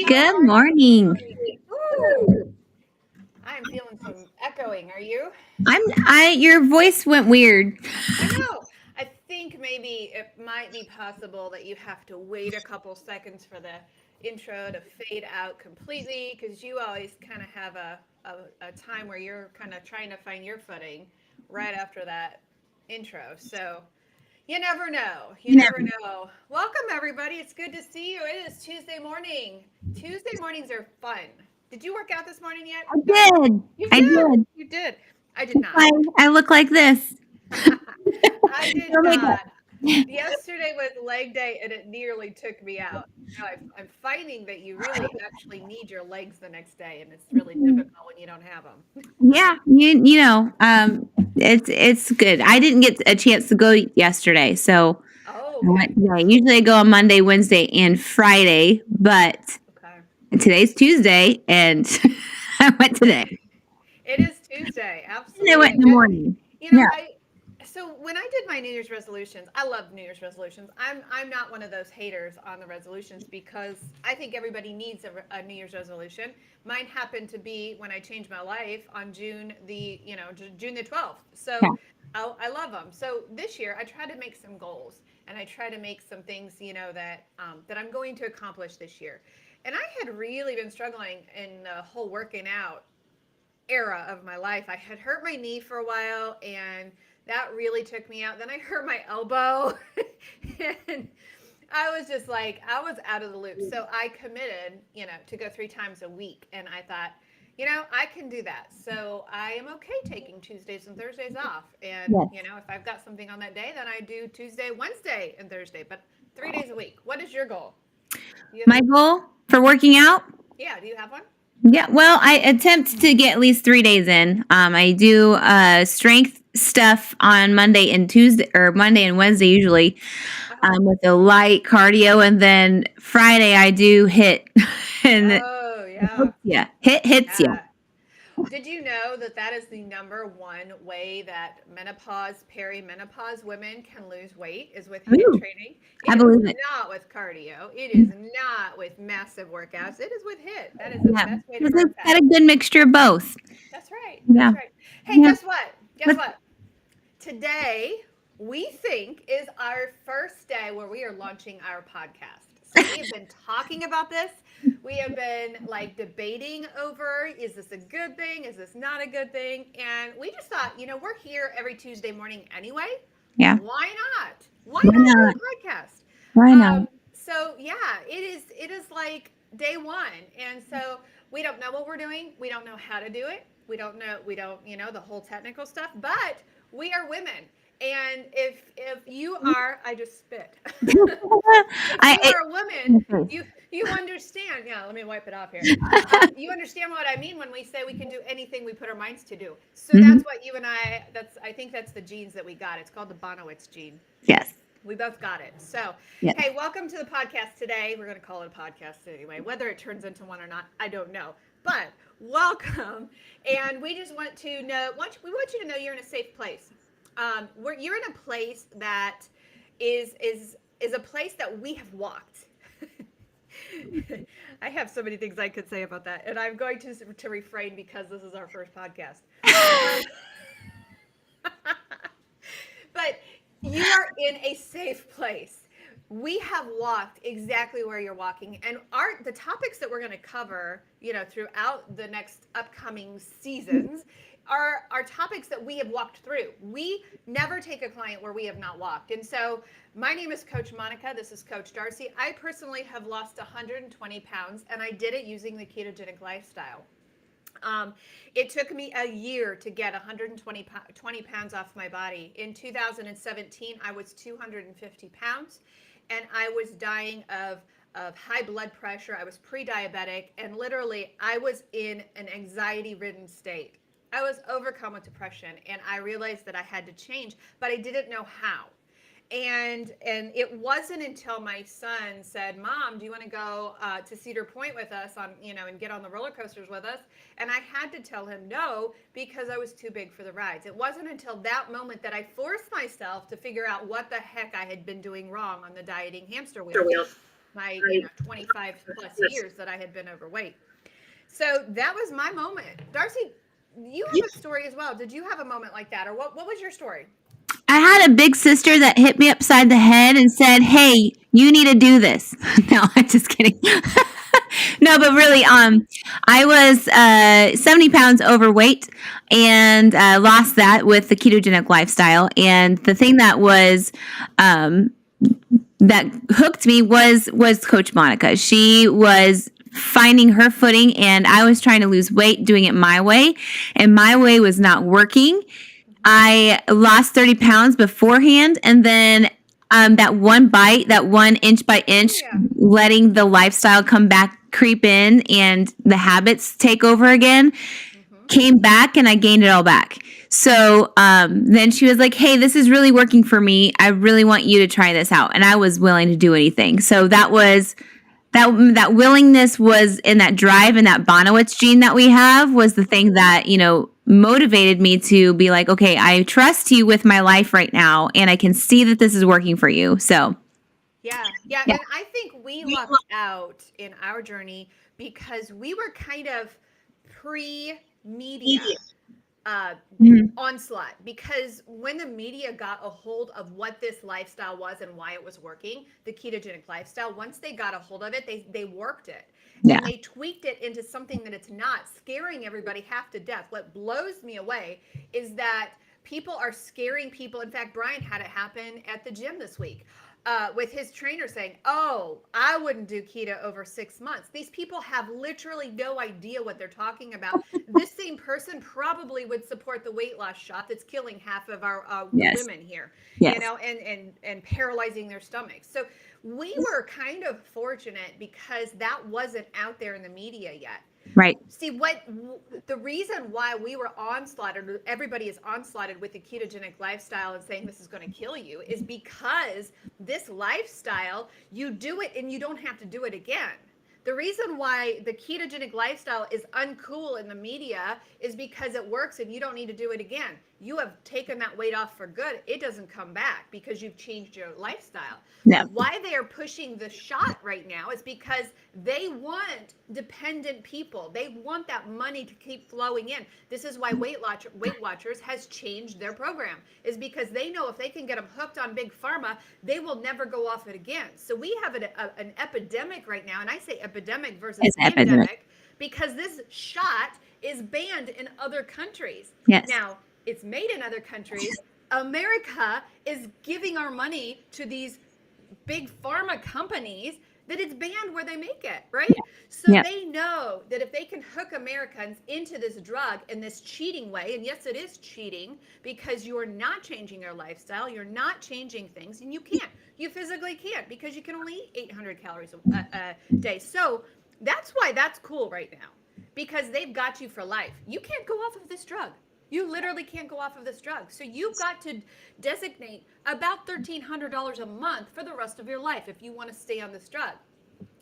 Good morning. Ooh, I'm feeling some echoing. Are you? Your voice went weird. I know. I think maybe it might be possible that you have to wait a couple seconds for the intro to fade out completely because you always kind of have a time where you're kind of trying to find your footing right after that intro. So you never know. You You never never. know. Welcome, everybody. It's good to see you. It is Tuesday morning. Tuesday mornings are fun. Did you work out this morning yet, I Donna? did. You I did. did. You did. I did That's not. why I look like this. I did Oh my God. not. Yesterday was leg day and it nearly took me out. Now I'm finding that you really actually need your legs the next day, and it's really difficult when you don't have them. Yeah, it's good. I didn't get a chance to go yesterday, so Oh, I okay. went today. Usually I go on Monday, Wednesday, and Friday, but Okay. today's Tuesday, and I went today. It is Tuesday, And I went absolutely. in the morning. Yeah. I so when I did my New Year's resolutions, I love New Year's resolutions. I'm not one of those haters on the resolutions because I think everybody needs a New Year's resolution. Mine happened to be when I changed my life on June the 12th. Yeah. So I love them. So this year I try to make some goals and I try to make some things that I'm going to accomplish this year. And I had really been struggling in the whole working out era of my life. I had hurt my knee for a while and that really took me out. Then I hurt my elbow and I was just like, I was out of the loop. So I committed, to go 3 times a week. And I thought, I can do that. So I am okay taking Tuesdays and Thursdays off. And, Yes. if I've got something on that day, then I do Tuesday, Wednesday, and Thursday, but 3 days a week. What is your goal? My goal for working out. Yeah, do you have one? Yeah, well, I attempt to get at least 3 days in. I do strength stuff on Monday and Tuesday, or Monday and Wednesday usually, Uh-huh. with a light cardio, and then Friday I do hit, and Oh, yeah. yeah, hit hits you. Yeah. Did you know that that is the number one way that menopause, perimenopause women can lose weight is with HIIT Ooh, training? I It is believe it. not with cardio. It is not with massive workouts. It is with HIIT. That is the Yeah, best way to burn it's got fat. a good mixture of both. That's right. Yeah, That's right. Hey, yeah. guess what? Guess But what? Today, we think is our first day where we are launching our podcast. So we have been talking about this. We have been like debating over, is this a good thing? Is this not a good thing? And we just thought, we're here every Tuesday morning anyway. yeah, Why not? Why why not not? do a podcast? Why not? So yeah, it is like day one. And so we don't know what we're doing. We don't know how to do it. We don't, the whole technical stuff, but we are women. And if you are, I just spit. If I, you I are a woman, you understand. Yeah, let me wipe it off here. You understand what I mean when we say we can do anything we put our minds to do. So mhm, that's what you and I. I think that's the genes that we got. It's called the Bonowitz gene. yes, We both got it. So, yes. hey, welcome to the podcast today. We're going to call it a podcast anyway. Whether it turns into one or not, I don't know. But welcome. And we just want to know, we want you to know you're in a safe place. You're in a place that is a place that we have walked. I have so many things I could say about that, and I'm going to refrain because this is our first podcast. But you are in a safe place. We have walked exactly where you're walking, and the topics that we're going to cover, throughout the next upcoming seasons are topics that we have walked through. We never take a client where we have not walked. And so my name is Coach Monica. This is Coach Darcy. I personally have lost 120 pounds, and I did it using the ketogenic lifestyle. It took me a year to get 120 pounds off my body. In 2017, I was 250 pounds, and I was dying of high blood pressure. I was pre-diabetic, and literally, I was in an anxiety-ridden state. I was overcome with depression, and I realized that I had to change, but I didn't know how. And it wasn't until my son said, "Mom, do you want to go to Cedar Point with us and get on the roller coasters with us?" And I had to tell him no because I was too big for the rides. It wasn't until that moment that I forced myself to figure out what the heck I had been doing wrong on the dieting hamster wheel. my 25 plus years that I had been overweight. So that was my moment. Darcy, you have a story as well. Did you have a moment like that, or what was your story? I had a big sister that hit me upside the head and said, "Hey, you need to do this." No, I'm just kidding. No, but really, I was 70 pounds overweight and lost that with the ketogenic lifestyle. And the thing that was that hooked me was Coach Monica. She was finding her footing, and I was trying to lose weight, doing it my way, and my way was not working. I lost 30 pounds beforehand, and then that one bite, that one inch by inch, Yeah. letting the lifestyle come back, creep in, and the habits take over again, came back, and I gained it all back. So then she was like, "Hey, this is really working for me. I really want you to try this out," and I was willing to do anything. So that was that willingness was in that drive and that Bonowitz gene that we have was the thing that, motivated me to be like, okay, I trust you with my life right now and I can see that this is working for you. So, Yeah, yeah, yeah. and I think we lucked out in our journey because we were kind of pre-media uh, Mhm. onslaught. Because when the media got a hold of what this lifestyle was and why it was working, the ketogenic lifestyle, once they got a hold of it, they worked it Yeah. and they tweaked it into something that it's not, scaring everybody half to death. What blows me away is that people are scaring people. In fact, Brian had it happen at the gym this week. With his trainer saying, "Oh, I wouldn't do keto over 6 months." These people have literally no idea what they're talking about. This same person probably would support the weight loss shot that's killing half of our the Yes. women here, Yes. and paralyzing their stomachs. So we were kind of fortunate because that wasn't out there in the media yet. Right. See, the reason why we were onslaughted, everybody is onslaughted with the ketogenic lifestyle and saying this is going to kill you, is because this lifestyle, you do it and you don't have to do it again. The reason why the ketogenic lifestyle is uncool in the media is because it works and you don't need to do it again. You have taken that weight off for good. It doesn't come back because you've changed your lifestyle. No. Why they are pushing the shot right now is because they want dependent people. They want that money to keep flowing in. This is why Weight Watchers has changed their program, is because they know if they can get them hooked on big pharma, they will never go off it again. So we have an epidemic right now, and I say epidemic versus It's epidemic. pandemic because this shot is banned in other countries. Yes. Now, it's made in other countries. America is giving our money to these big pharma companies that it's banned where they make it, right? So Yeah. they know that if they can hook Americans into this drug in this cheating way, and yes, it is cheating because you're not changing your lifestyle, you're not changing things, and you can't. You physically can't because you can only eat 800 calories a day. So that's why that's cool right now, because they've got you for life. You can't go off of this drug. You literally can't go off of this drug. So you've got to designate about $1,300 a month for the rest of your life if you want to stay on this drug.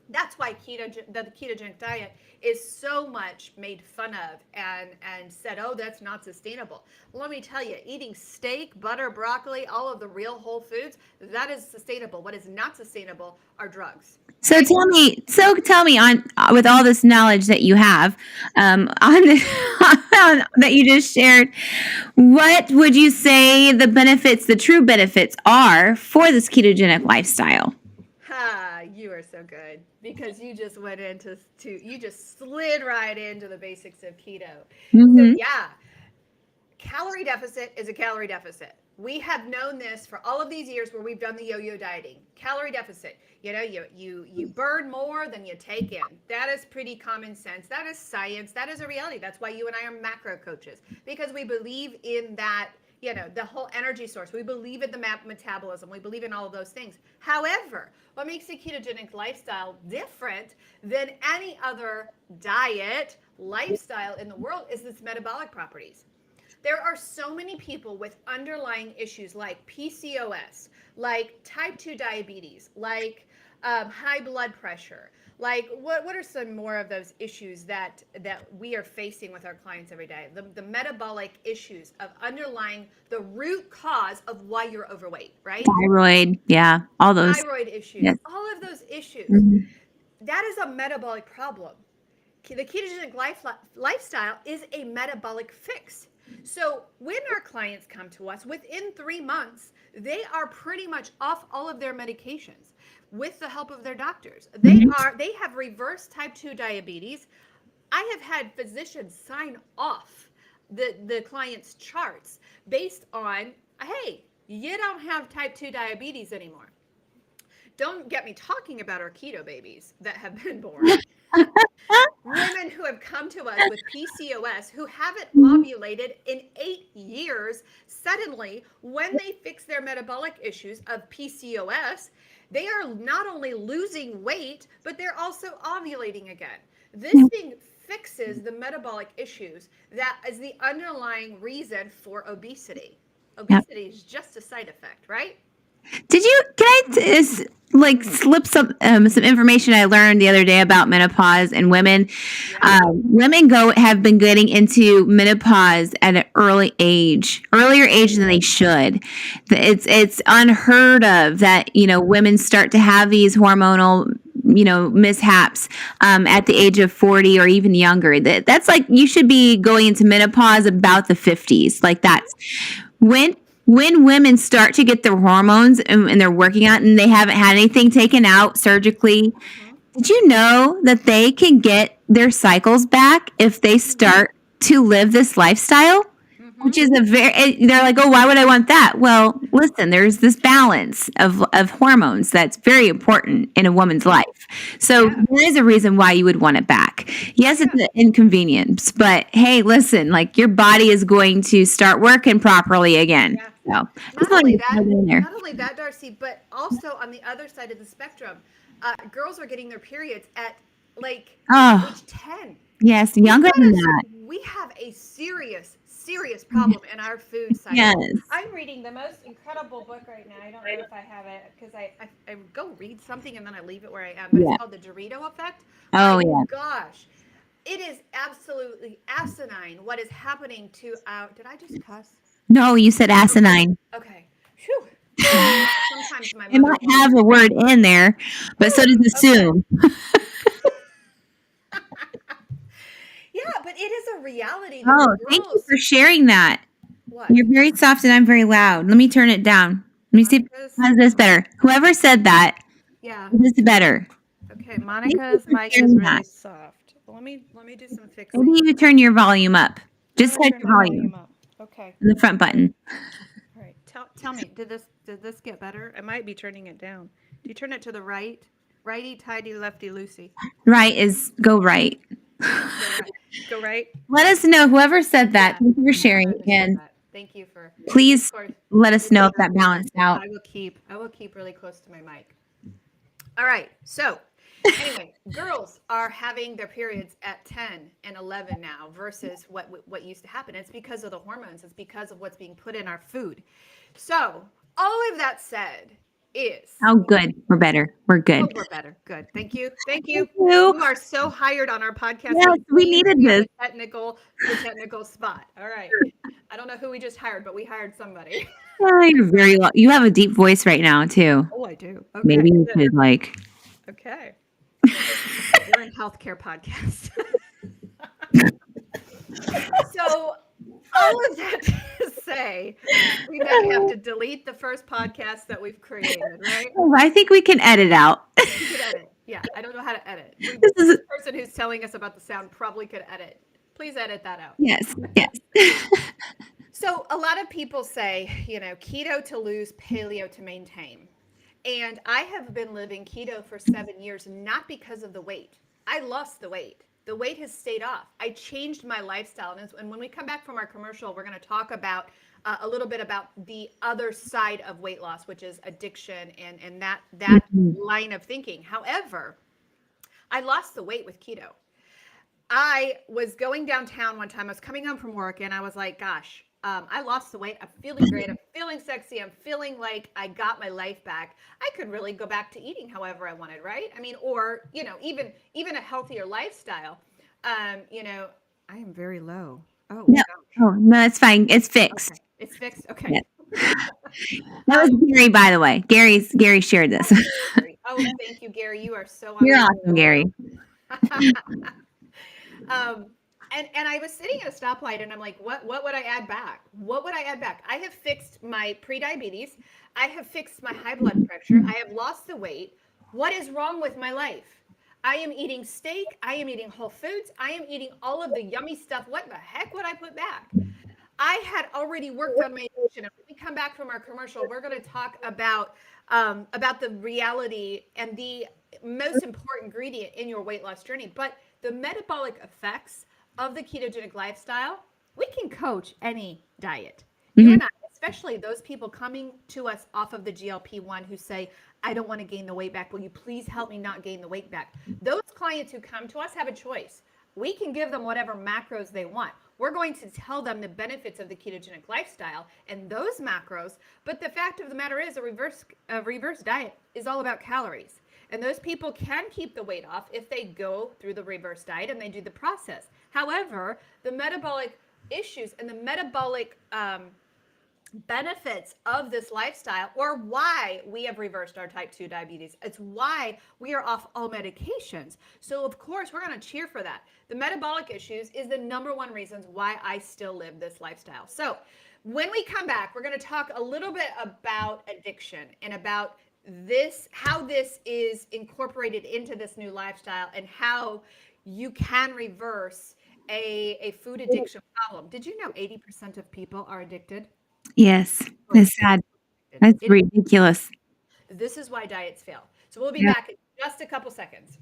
That's why the ketogenic diet is so much made fun of and said, "Oh, that's not sustainable." Well, let me tell you, eating steak, butter, broccoli, all of the real whole foods, that is sustainable. What is not sustainable are drugs. So tell me on with all this knowledge that you have on that you just shared, what would you say the benefits, the true benefits are for this ketogenic lifestyle? Ha, you are so good because you just went into you just slid right into the basics of keto. So Mm-hmm. yeah, calorie deficit is a calorie deficit. We have known this for all of these years where we've done the yo-yo dieting. Calorie deficit. You burn more than you take in. That is pretty common sense. That is science. That is a reality. That's why you and I are macro coaches, because we believe in that, the whole energy source. We believe in the metabolism. We believe in all of those things. However, what makes the ketogenic lifestyle different than any other diet, lifestyle in the world is its metabolic properties. There are so many people with underlying issues like PCOS, like type 2 diabetes, like high blood pressure, Like what are some more of those issues that we are facing with our clients every day? The metabolic issues of underlying the root cause of why you're overweight, right? Thyroid, yeah, all those. Thyroid issues, Yes. all of those issues. Mhm. That is a metabolic problem. The ketogenic lifestyle is a metabolic fix. So when our clients come to us within 3 months, they are pretty much off all of their medications with the help of their doctors. Mhm. They have reversed type 2 diabetes. I have had physicians sign off the client's charts based on, hey, you don't have type 2 diabetes anymore. Don't get me talking about our keto babies that have been born. Women who have come to us with PCOS who haven't Mhm. ovulated in 8 years, suddenly, when they fix their metabolic issues of PCOS, they are not only losing weight, but they're also ovulating again. This thing fixes the metabolic issues that is the underlying reason for obesity. Yep. Obesity is just a side effect, right? Did you? Can I like slip some information I learned the other day about menopause and women? Yeah. Women have been getting into menopause at an earlier age than they should. It's unheard of that women start to have these hormonal mishaps at the age of 40 or even younger. That's like you should be going into menopause about the 50s. Like that's when when women start to get their hormones and they're working out and they haven't had anything taken out surgically. Mm-hmm. Did you know that they can get their cycles back if they start to live this lifestyle? Mm-hmm. Which is they're like, oh, why would I want that? Well, listen, there's this balance of hormones that's very important in a woman's life. So Yeah. there is a reason why you would want it back. Yes, it's Yeah. an inconvenience, but hey, listen, like your body is going to start working properly again. Yeah. So just Not wanted only to throw that, that in there. not only that, Darcy, but also on the other side of the spectrum, girls are getting their periods at like Oh, age 10. yes, We've younger got than a that. we have a serious problem in our food Yes. cycle. I'm reading the most incredible book right now. I don't know if I have it because I go read something and then I leave it where I am, but it's Yeah. called The Dorito Effect. Oh, My yeah. gosh. It is absolutely asinine what is happening to our. Did I just cuss? No, you said asinine. Okay. Whew. Sometimes my It mother might have watches a me. word in there, but so does Okay. assume. Yeah, but it is a reality that the Oh, thank you girls. for sharing that. What? You're very soft and I'm very loud. Let me turn it down. Let me see if Monica's. how's this better. Whoever said that, Yeah. is this better? Okay. Thank you Monica's for mic is sharing that. really soft. Let me do some Maybe fixing. you turn your volume up. I'm Just gonna touch turn your my volume volume up. Okay. and the front button. All right. Tell me, did this get better? I might be turning it down. Do you turn it to the right? Righty tighty, lefty loosey. Right is go right. Go right. Go right. Let us know. Whoever said that, Yeah. thank you for sharing. Whoever said And that. Thank you for. Of please course. let Let me us know see. if that balanced out. I will keep really close to my mic. All right. So, anyway, girls are having their periods at 10 and 11 now versus what used to happen. It's because of the hormones. It's because of what's being put in our food. So, all of that said is Oh, good. We're better. We're oh, good. we're better. Good. Thank you. Thank Thank you. you. You are so hired on our podcast. Yes, We we believe needed we have this. the technical spot. All right. I don't know who we just hired, but we hired somebody. Oh, you're you have a deep voice right now too. Oh, I do. Maybe Okay. you Good. could like Okay. We're in healthcare podcast. So, all of that to say, we may have to delete the first podcast that we've created, right? I think we can edit out. We could edit. Yeah, I don't know how to edit. This is This person who's telling us about the sound probably could edit. Please edit that out. yes, yes. So, a lot of people say, keto to lose, paleo to maintain. And I have been living keto for 7 years, not because of the weight. I lost the weight. The weight has stayed off. I changed my lifestyle. And when we come back from our commercial, we're going to talk about a little bit about the other side of weight loss, which is addiction and that Mhm. line of thinking. However, I lost the weight with keto. I was going downtown one time. I was coming home from work and I was like, gosh, I lost the weight. I'm feeling great. I'm feeling sexy. I'm feeling like I got my life back. I could really go back to eating however I wanted, right? I mean, or even a healthier lifestyle. I am very low. Oh No, gosh. oh no, it's fine. It's Okay, fixed. it's fixed. Okay. Yeah. That was um, Gary, by the way. Gary shared this. Gary. Oh, thank you, Gary. You are so on You're my awesome, Gary. um, and I was sitting at a stoplight and I'm like, what would I add back? What would I add back? I have fixed my prediabetes. I have fixed my high blood pressure. I have lost the weight. What is wrong with my life? I am eating steak. I am eating whole foods. I am eating all of the yummy stuff. What the heck would I put back? I had already worked on my addiction. And when we come back from our commercial, we're going to talk about the reality and the most important ingredient in your weight loss journey. But the metabolic effects of the ketogenic lifestyle, we can coach any diet. You Mhm. and I, especially those people coming to us off of the GLP-1 who say, I don't want to gain the weight back. Will you please help me not gain the weight back? Those clients who come to us have a choice. We can give them whatever macros they want. We're going to tell them the benefits of the ketogenic lifestyle and those macros. But the fact of the matter is, a reverse diet is all about calories. And those people can keep the weight off if they go through the reverse diet and they do the process. However, the metabolic issues and the metabolic benefits of this lifestyle, or why we have reversed our type 2 diabetes. It's why we are off all medications. So of course we're going to cheer for that. The metabolic issues is the number one reasons why I still live this lifestyle. So when we come back, we're going to talk a little bit about addiction and about this, how this is incorporated into this new lifestyle and how you can reverse a food addiction problem. Did you know 80% of people are addicted? Yes, it's sad. That's It, ridiculous. this is why diets fail. So we'll be Yeah. back in just a couple seconds.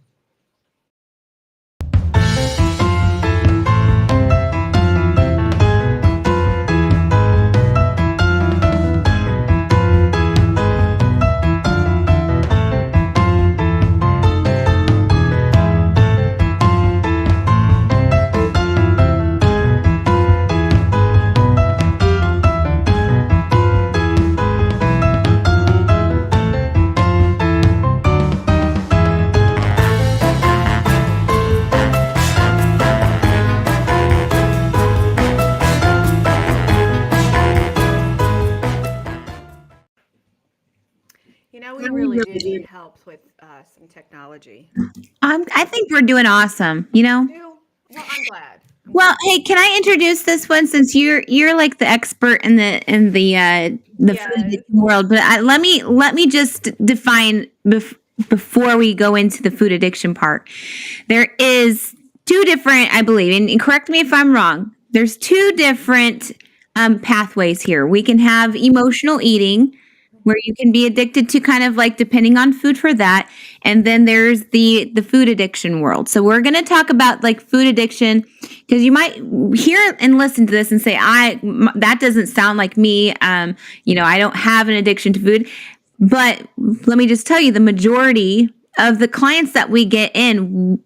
We really do need help with some technology. I think we're doing awesome. You know. Well, I'm glad. Well, hey, can I introduce this one since you're like the expert in the food Yes. addiction world? But let me just define before we go into the food addiction part. There is two different, I believe, and correct me if I'm wrong. There's two different pathways here. We can have emotional eating, where you can be addicted to kind of like depending on food for that, and then there's the food addiction world. So we're going to talk about like food addiction because you might hear and listen to this and say that doesn't sound like me. I don't have an addiction to food. But let me just tell you, the majority of the clients that we get in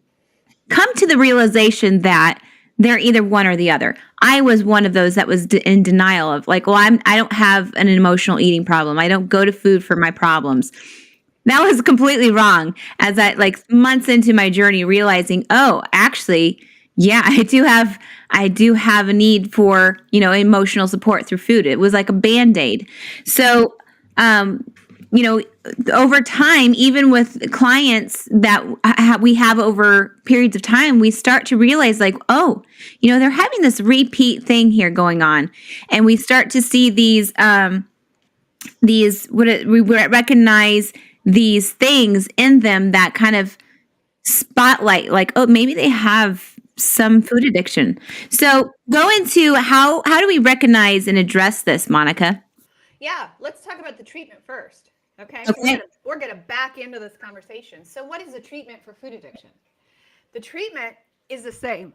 come to the realization that they're either one or the other. I was one of those that was in denial of like, well, I don't have an emotional eating problem. I don't go to food for my problems. That was completely wrong. As I like months into my journey, realizing, oh, actually, yeah, I do have a need for emotional support through food. It was like a Band-Aid. So, you know, over time, even with clients that we have over periods of time, we start to realize like, oh, they're having this repeat thing here going on. And we start to see these we recognize these things in them that kind of spotlight like, oh, maybe they have some food addiction. So go into how do we recognize and address this, Monica? Yeah, let's talk about the treatment first. Okay. Okay. We're gonna back into this conversation. So what is the treatment for food addiction? The treatment is the same.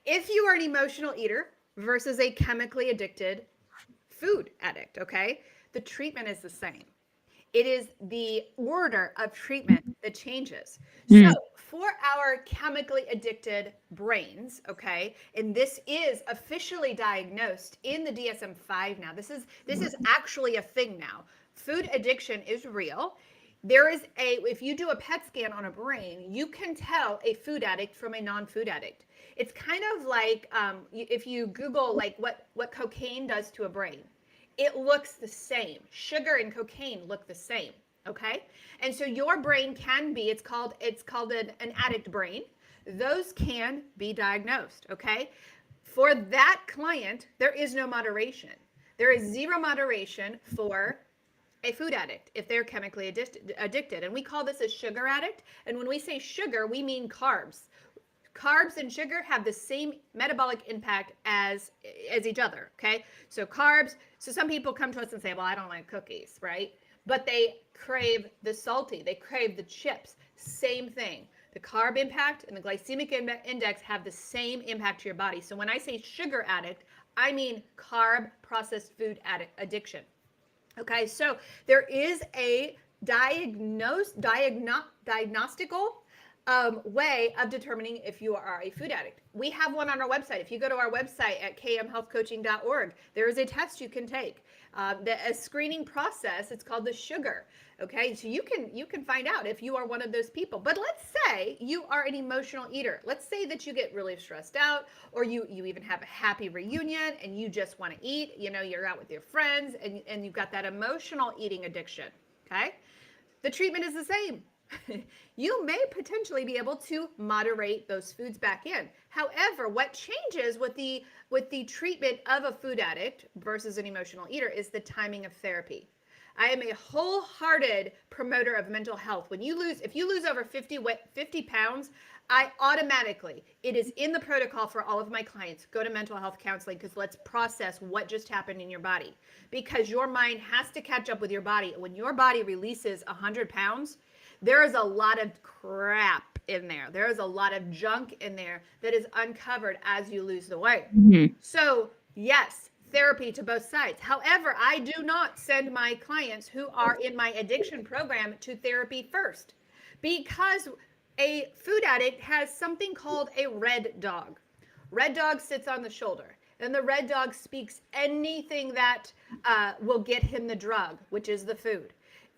If you are an emotional eater versus a chemically addicted food addict, okay, the treatment is the same. It is the order of treatment that changes. So, Mm. for our chemically addicted brains, okay, and this is officially diagnosed in the DSM-5 now. This is actually a thing now. Food addiction is real. There is if you do a PET scan on a brain, you can tell a food addict from a non-food addict. It's kind of like if you Google like what cocaine does to a brain, it looks the same. Sugar and cocaine look the same. Okay, and so your brain can be. It's called an addict brain. Those can be diagnosed. Okay, for that client, there is no moderation. There is zero moderation for a food addict if they're chemically addicted. And we call this a sugar addict. And when we say sugar, we mean carbs. Carbs and sugar have the same metabolic impact as each other. Okay, so carbs. So some people come to us and say, well, I don't like cookies, right? But they crave the salty, they crave the chips. Same thing. The carb impact and the glycemic index have the same impact to your body. So when I say sugar addict, I mean carb processed food addiction. Okay, so there is a diagnostical way of determining if you are a food addict. We have one on our website. If you go to our website at kmhealthcoaching.org, there is a test you can take. A screening process. It's called the sugar. Okay, so you can find out if you are one of those people. But let's say you are an emotional eater. Let's say that you get really stressed out, or you even have a happy reunion and you just want to eat. You know, you're out with your friends and you've got that emotional eating addiction. Okay, the treatment is the same. You may potentially be able to moderate those foods back in. However, what changes with the treatment of a food addict versus an emotional eater is the timing of therapy. I am a wholehearted promoter of mental health. If you lose over 50 pounds, it is in the protocol for all of my clients, go to mental health counseling, because let's process what just happened in your body, because your mind has to catch up with your body. When your body releases 100 pounds, there is a lot of crap in there. There is a lot of junk in there that is uncovered as you lose the weight. Mm-hmm. So yes, therapy to both sides. However, I do not send my clients who are in my addiction program to therapy first, because a food addict has something called a red dog. Red dog sits on the shoulder, and the red dog speaks anything that will get him the drug, which is the food.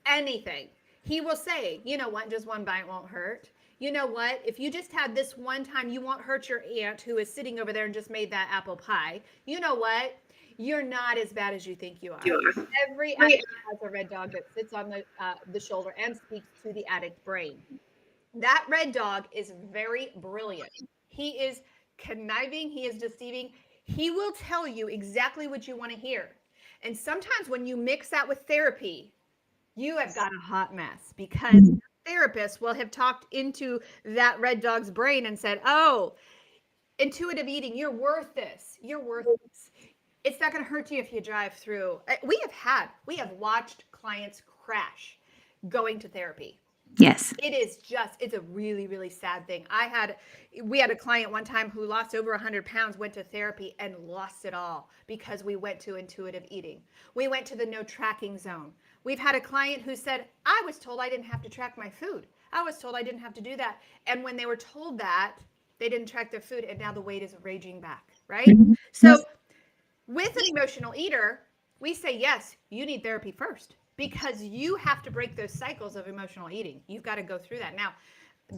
Anything. He will say, you know what, just one bite won't hurt. You know what, if you just had this one time, you won't hurt your aunt who is sitting over there and just made that apple pie. You know what, you're not as bad as you think you are. Every addict has a red dog that sits on the shoulder and speaks to the addict brain. That red dog is very brilliant. He is conniving, he is deceiving. He will tell you exactly what you want to hear. And sometimes when you mix that with therapy, you have got a hot mess, because therapists will have talked into that red dog's brain and said, oh, intuitive eating, you're worth this. You're worth this. It's not going to hurt you if you drive through. We have watched clients crash going to therapy. Yes. It's a really, really sad thing. We had a client one time who lost over 100 pounds, went to therapy and lost it all because we went to intuitive eating. We went to the no tracking zone. We've had a client who said, I was told I didn't have to track my food. I was told I didn't have to do that. And when they were told that, they didn't track their food, and now the weight is raging back, right? Mm-hmm. So with an emotional eater, we say, yes, you need therapy first, because you have to break those cycles of emotional eating. You've got to go through that. Now,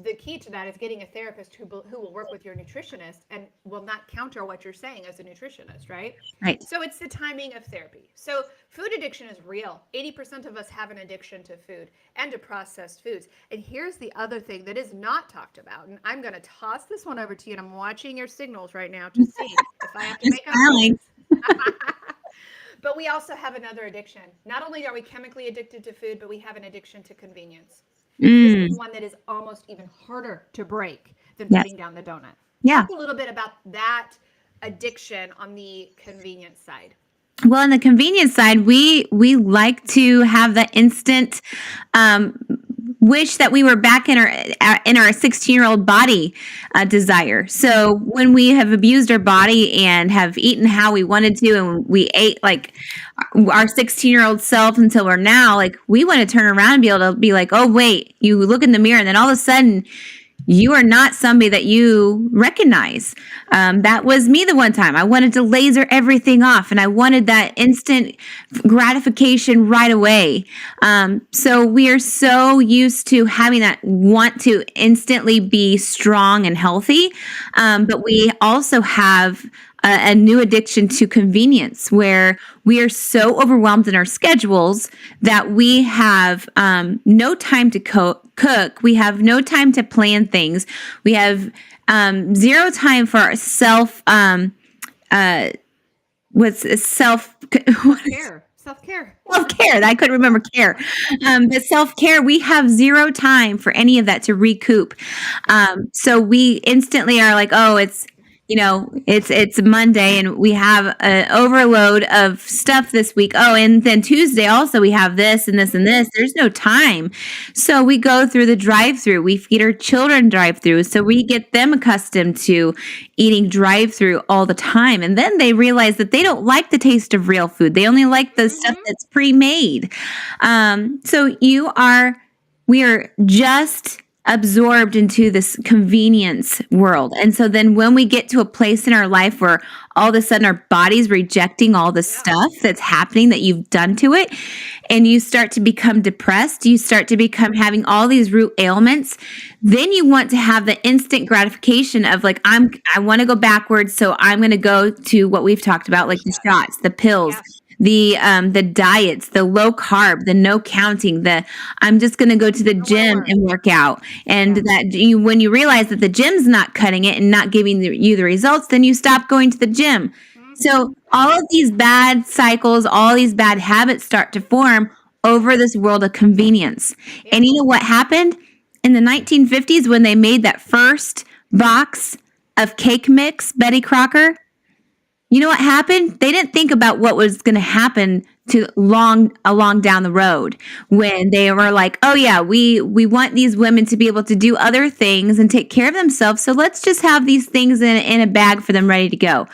the key to that is getting a therapist who will work with your nutritionist and will not counter what you're saying as a nutritionist, right? Right. So it's the timing of therapy. So food addiction is real. 80% of us have an addiction to food and to processed foods. And here's the other thing that is not talked about. And I'm going to toss this one over to you, and I'm watching your signals right now to see if I have to make up. But we also have another addiction. Not only are we chemically addicted to food, but we have an addiction to convenience. This is one that is almost even harder to break than putting down the donut. Yeah. Talk a little bit about that addiction on the convenience side. Well, on the convenience side, we like to have the instant wish that we were back in our 16-year-old body desire. So when we have abused our body and have eaten how we wanted to, and we ate like our 16-year-old self until we're now, like, we want to turn around and be able to be like, oh wait, you look in the mirror and then all of a sudden you are not somebody that you recognize. That was me the one time. I wanted to laser everything off and I wanted that instant gratification right away. So we are so used to having that want to instantly be strong and healthy. But we also have a new addiction to convenience where we are so overwhelmed in our schedules that we have no time to cook. We have no time to plan things. We have zero time for our self-care. Self-care. I couldn't remember care. But self-care, we have zero time for any of that to recoup. So we instantly are like, oh, it's Monday and we have an overload of stuff this week. Oh, and then Tuesday also we have this and this and this. There's no time. So we go through the drive-through. We feed our children drive-through. So we get them accustomed to eating drive-through all the time. And then they realize that they don't like the taste of real food. They only like the stuff that's pre-made. So we are just absorbed into this convenience world. And so then when we get to a place in our life where all of a sudden our body's rejecting all the stuff that's happening that you've done to it, and you start to become depressed, you start to become having all these root ailments, then you want to have the instant gratification of like, I want to go backwards. So I'm going to go to what we've talked about, like the shots, the pills, the diets, the low carb, the no counting, I'm just going to go to the gym and work out. And that when you realize that the gym's not cutting it and not giving you the results, then you stop going to the gym. So all of these bad cycles, all these bad habits start to form over this world of convenience. And you know what happened? In the 1950s, when they made that first box of cake mix, Betty Crocker, you know what happened? They didn't think about what was going to happen along down the road when they were like, oh yeah, we want these women to be able to do other things and take care of themselves. So let's just have these things in a bag for them ready to go.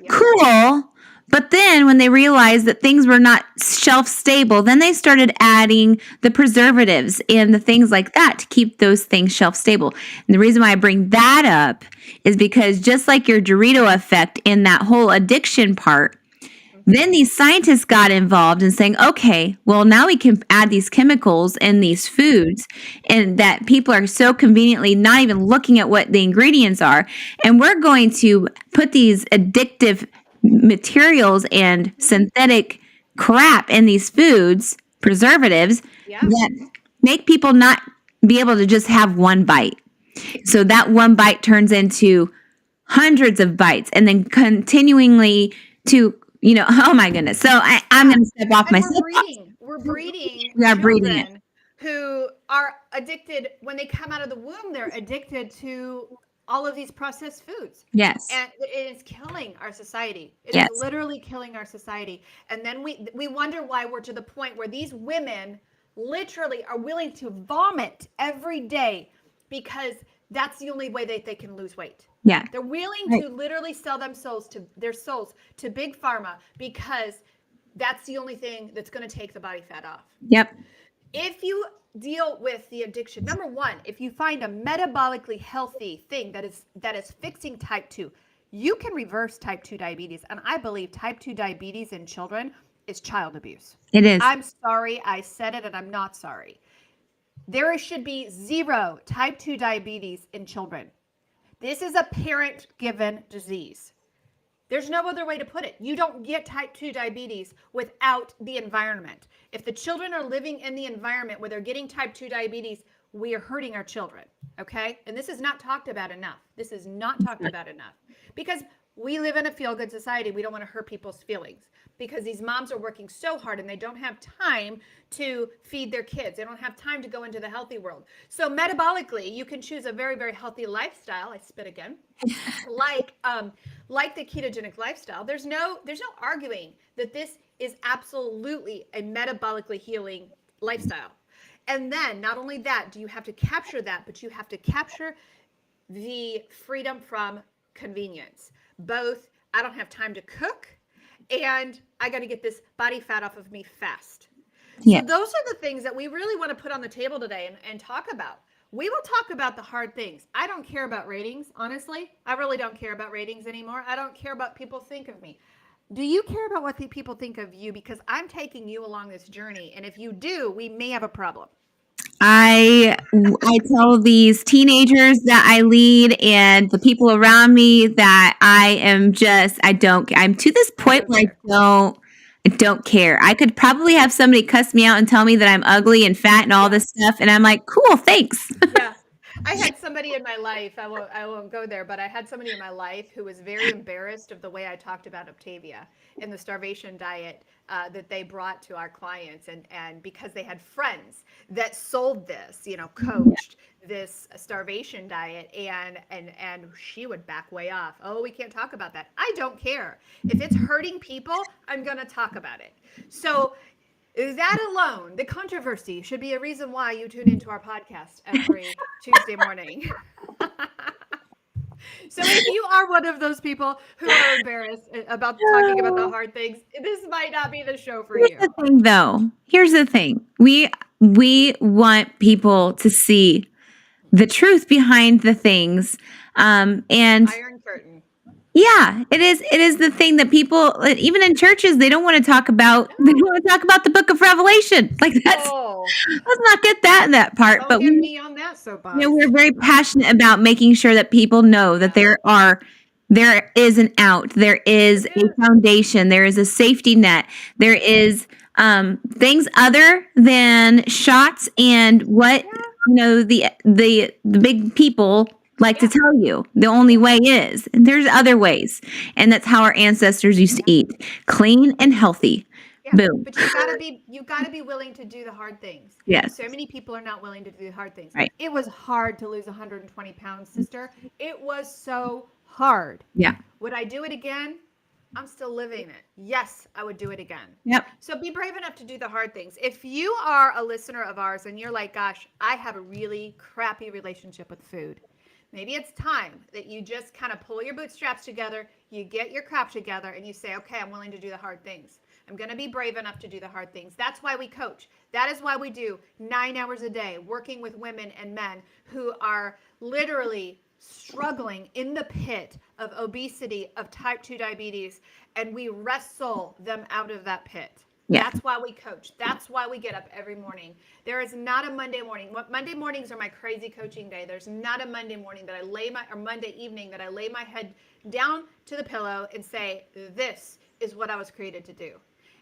Yeah. Cool. But then when they realized that things were not shelf stable, then they started adding the preservatives and the things like that to keep those things shelf stable. And the reason why I bring that up is because just like your Dorito effect in that whole addiction part, then these scientists got involved in saying, okay, well, now we can add these chemicals in these foods and that people are so conveniently not even looking at what the ingredients are. And we're going to put these addictive materials and synthetic crap in these foods, preservatives, that make people not be able to just have one bite. So that one bite turns into hundreds of bites and then continuingly to, oh my goodness. So I'm going to step off my soapbox. We're breeding it. Who are addicted when they come out of the womb. They're addicted to all of these processed foods. Yes. And it is killing our society. It is literally killing our society. And then we wonder why we're to the point where these women literally are willing to vomit every day because that's the only way that they can lose weight. Yeah. They're willing to literally sell their souls to big pharma because that's the only thing that's going to take the body fat off. Yep. If you deal with the addiction, number one, if you find a metabolically healthy thing that is fixing type 2, you can reverse type 2 diabetes. And I believe type 2 diabetes in children is child abuse. It is. I'm sorry I said it, and I'm not sorry. There should be zero type 2 diabetes in children. This is a parent-given disease. There's no other way to put it. You don't get type 2 diabetes without the environment. If the children are living in the environment where they're getting type 2 diabetes, we are hurting our children, okay? And this is not talked about enough. This is not talked about enough because we live in a feel-good society. We don't want to hurt people's feelings because these moms are working so hard and they don't have time to feed their kids. They don't have time to go into the healthy world. So metabolically, you can choose a very, very healthy lifestyle. I spit again. like the ketogenic lifestyle. There's no arguing that this is absolutely a metabolically healing lifestyle. And then not only that, do you have to capture that, but you have to capture the freedom from convenience. Both, I don't have time to cook, and I got to get this body fat off of me fast. So Yeah. those are the things that we really want to put on the table today and talk about. We will talk about the hard things. I don't care about ratings, honestly. I really don't care about ratings anymore. I don't care about people think of me. Do you care about what the people think of you? Because I'm taking you along this journey, and if you do, we may have a problem. I tell these teenagers that I lead and the people around me that I'm to this point where I don't care. I could probably have somebody cuss me out and tell me that I'm ugly and fat and all Yeah. this stuff, and I'm like, cool, thanks. Yeah. I had somebody in my life, I won't go there, but I had somebody in my life who was very embarrassed of the way I talked about Octavia and the starvation diet that they brought to our clients. And because they had friends that sold this, coached this starvation diet, and she would back way off. Oh, we can't talk about that. I don't care. If it's hurting people, I'm going to talk about it. So that alone, the controversy, should be a reason why you tune into our podcast every Tuesday morning. So if you are one of those people who are embarrassed about talking about the hard things, this might not be the show for Here's you. the thing, though. Here's the thing. We want people to see the truth behind the things, and Iron Curtain. yeah, it is. It is the thing that people, even in churches, they don't want to talk about. They don't No. want to talk about the Book of Revelation. Like Oh, let's not get that in that part. don't But get me on that soapbox. we're very passionate about making sure that people know that there is an out, there is a foundation, there is a safety net, there is things other than shots and what the big people like to tell you the only way is. And there's other ways, and that's how our ancestors used to eat, clean and healthy. Yeah, Boom. but you gotta be willing to do the hard things. And Yes. so many people are not willing to do the hard things. Right. It was hard to lose 120 pounds, sister. It was so hard. Yeah. Would I do it again? I'm still living it. Yes, I would do it again. Yep. So be brave enough to do the hard things. If you are a listener of ours and you're like, gosh, I have a really crappy relationship with food, maybe it's time that you just kind of pull your bootstraps together, you get your crap together, and you say, okay, I'm willing to do the hard things. I'm going to be brave enough to do the hard things. That's why we coach. That is why we do 9 hours a day working with women and men who are literally struggling in the pit of obesity, of type 2 diabetes, and we wrestle them out of that pit. Yeah. That's why we coach. That's why we get up every morning. There is not a Monday morning. Monday mornings are my crazy coaching day. There's not a Monday morning that or Monday evening that I lay my head down to the pillow and say, this is what I was created to do.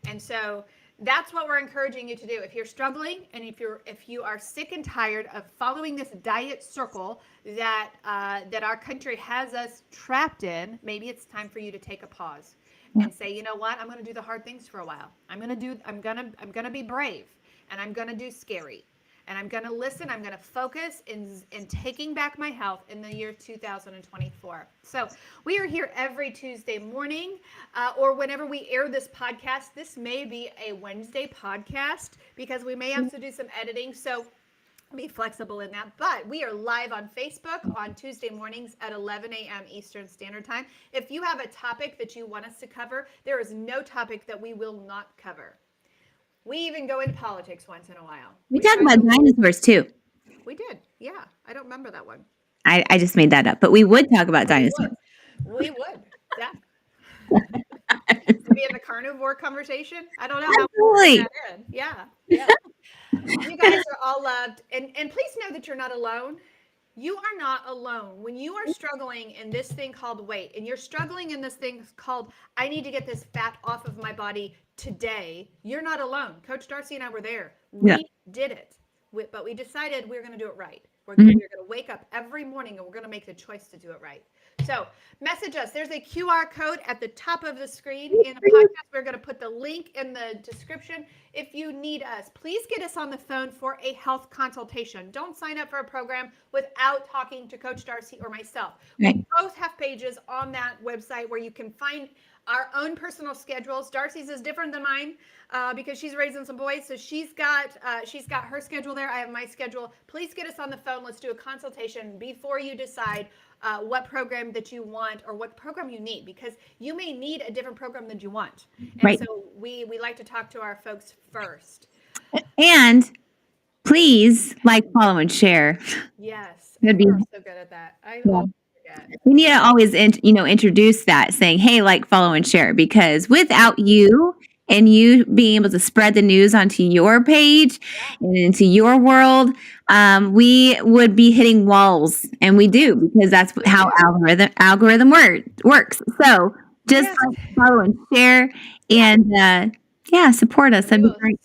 And so that's what we're encouraging you to do. If you're struggling and if you are sick and tired of following this diet circle that our country has us trapped in, maybe it's time for you to take a pause and say, you know what? I'm going to do the hard things for a while. I'm going to be brave, and I'm going to do scary. And I'm going to listen. I'm going to focus in taking back my health in the year 2024. So we are here every Tuesday morning, or whenever we air this podcast. This may be a Wednesday podcast because we may have to do some editing. So be flexible in that. But we are live on Facebook on Tuesday mornings at 11 a.m. Eastern Standard Time. If you have a topic that you want us to cover, there is no topic that we will not cover. We even go into politics once in a while. We talk about dinosaurs too. We did. Yeah. I don't remember that one. I just made that up, but we would talk about dinosaurs. We would. Yeah. To be in the carnivore conversation. I don't know how Absolutely. we put that in. Yeah. Yeah. You guys are all loved. And please know that you're not alone. You are not alone. When you are struggling in this thing called weight, and you're struggling in this thing called, I need to get this fat off of my body today, you're not alone. Coach Darcy and I were there. We did it. But we decided we were going to do it right. We're going to wake up every morning and we're going to make the choice to do it right. So message us. There's a QR code at the top of the screen in a podcast. We're going to put the link in the description. If you need us, please get us on the phone for a health consultation. Don't sign up for a program without talking to Coach Darcy or myself. Right. We both have pages on that website where you can find our own personal schedules. Darcy's is different than mine because she's raising some boys, so she's got her schedule there. I have my schedule. Please get us on the phone. Let's do a consultation before you decide what program that you want or what program you need, because you may need a different program than you want. And Right. so we like to talk to our folks first. And please like, follow, and share. Yes, That'd be, we're so good at that. I yeah. always forget. We need to always, introduce that, saying, "Hey, like, follow, and share," because without you and you being able to spread the news onto your page and into your world, we would be hitting walls, and we do, because that's how algorithm works. So just Yes. like, follow, and share, and support us. That'd be great.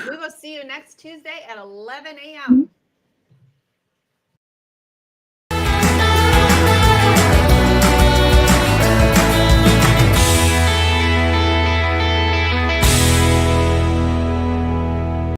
We will see you next Tuesday at 11 a.m.